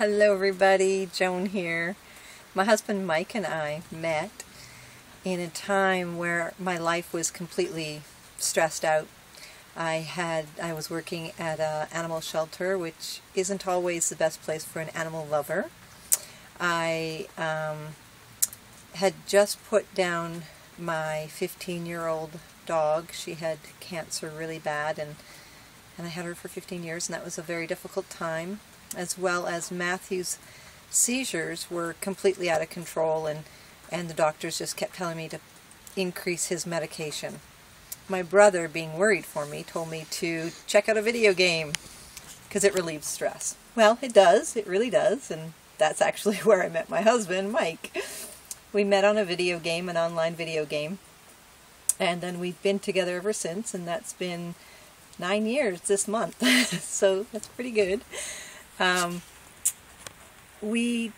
Hello everybody, Joan here. My husband Mike and I met in a time where my life was completely stressed out. I was working at an animal shelter, which isn't always the best place for an animal lover. I had just put down my 15-year-old dog. She had cancer really bad, and I had her for 15 years, and that was a very difficult time, as well as Matthew's seizures were completely out of control, and the doctors just kept telling me to increase his medication. My brother, being worried for me, told me to check out a video game because it relieves stress. Well, it does. It really does, and that's actually where I met my husband, Mike. We met on a video game, an online video game, and then we've been together ever since, and that's been 9 years this month, so that's pretty good. We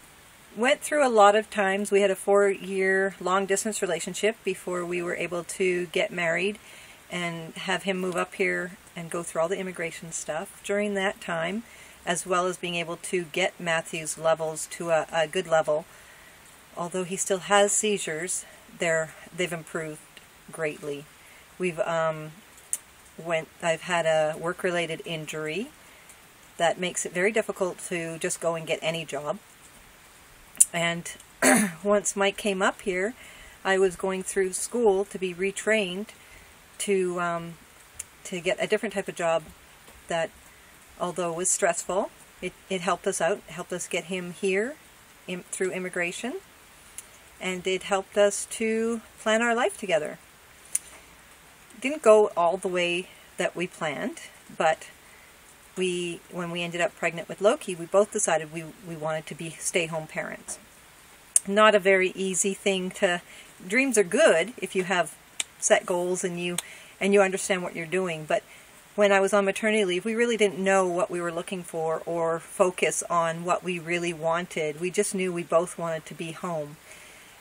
went through a lot of times. We had a 4-year long-distance relationship before we were able to get married and have him move up here and go through all the immigration stuff. During that time, as well as being able to get Matthew's levels to a good level, although he still has seizures, they've improved greatly. I've had a work-related injury that makes it very difficult to just go and get any job. And once Mike came up here, I was going through school to be retrained to get a different type of job that, although it was stressful, it helped us out, helped us get him here through immigration, and it helped us to plan our life together. Didn't go all the way that we planned, but when we ended up pregnant with Loki, we both decided we wanted to be stay-home parents. Not a very easy thing to... Dreams are good if you have set goals and you understand what you're doing, but when I was on maternity leave, we really didn't know what we were looking for or focus on what we really wanted. We just knew we both wanted to be home.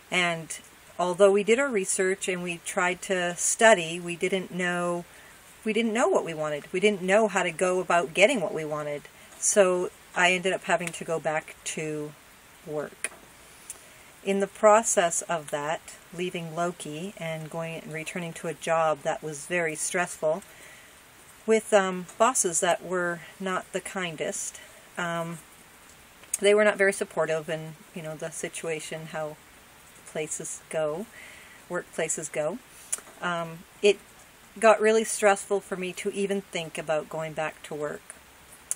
And although we did our research and we tried to study, we didn't know what we wanted. We didn't know how to go about getting what we wanted. So I ended up having to go back to work. In the process of that, leaving Loki and going and returning to a job that was very stressful, with bosses that were not the kindest, they were not very supportive in the situation, how workplaces go. It got really stressful for me to even think about going back to work.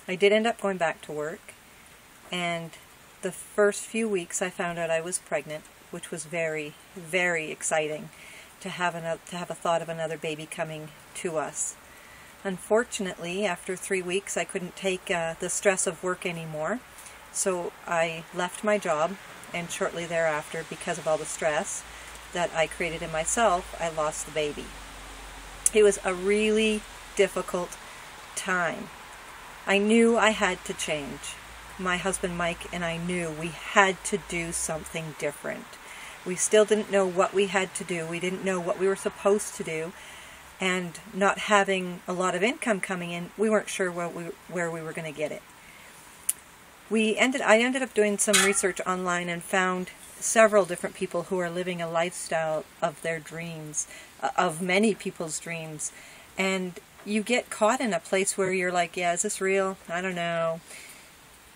I did end up going back to work, and the first few weeks I found out I was pregnant, which was very, very exciting to have a thought of another baby coming to us. Unfortunately, after 3 weeks, I couldn't take the stress of work anymore, so I left my job, and shortly thereafter, because of all the stress that I created in myself, I lost the baby. It was a really difficult time. I knew I had to change. My husband Mike and I knew we had to do something different. We still didn't know what we had to do. We didn't know what we were supposed to do. And not having a lot of income coming in, we weren't sure where we were going to get it. I ended up doing some research online and found several different people who are living a lifestyle of their dreams, of many people's dreams, and you get caught in a place where you're like, yeah, is this real? I don't know.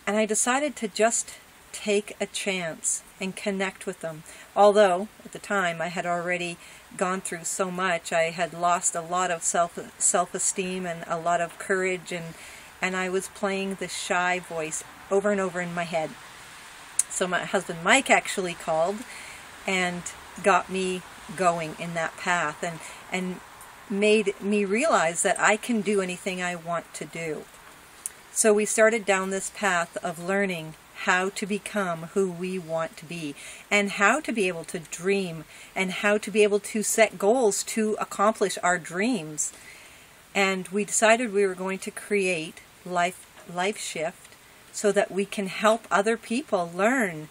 And I decided to just take a chance and connect with them. Although, at the time, I had already gone through so much. I had lost a lot of self-esteem and a lot of courage, and I was playing the shy voice over and over in my head. So my husband Mike actually called and got me going in that path and made me realize that I can do anything I want to do. So we started down this path of learning how to become who we want to be, and how to be able to dream, and how to be able to set goals to accomplish our dreams. And we decided we were going to create LifeShift so that we can help other people learn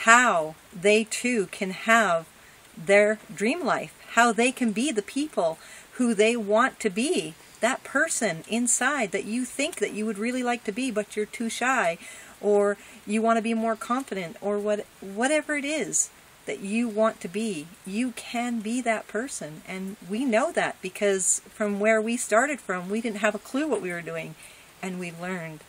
how they too can have their dream life, how they can be the people who they want to be, that person inside that you think that you would really like to be, but you're too shy, or you want to be more confident, or whatever it is that you want to be, you can be that person. And we know that because from where we started from, we didn't have a clue what we were doing, and we learned.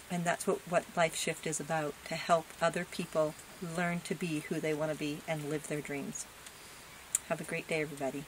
And that's what Life Shift is about, to help other people learn to be who they want to be and live their dreams. Have a great day, everybody.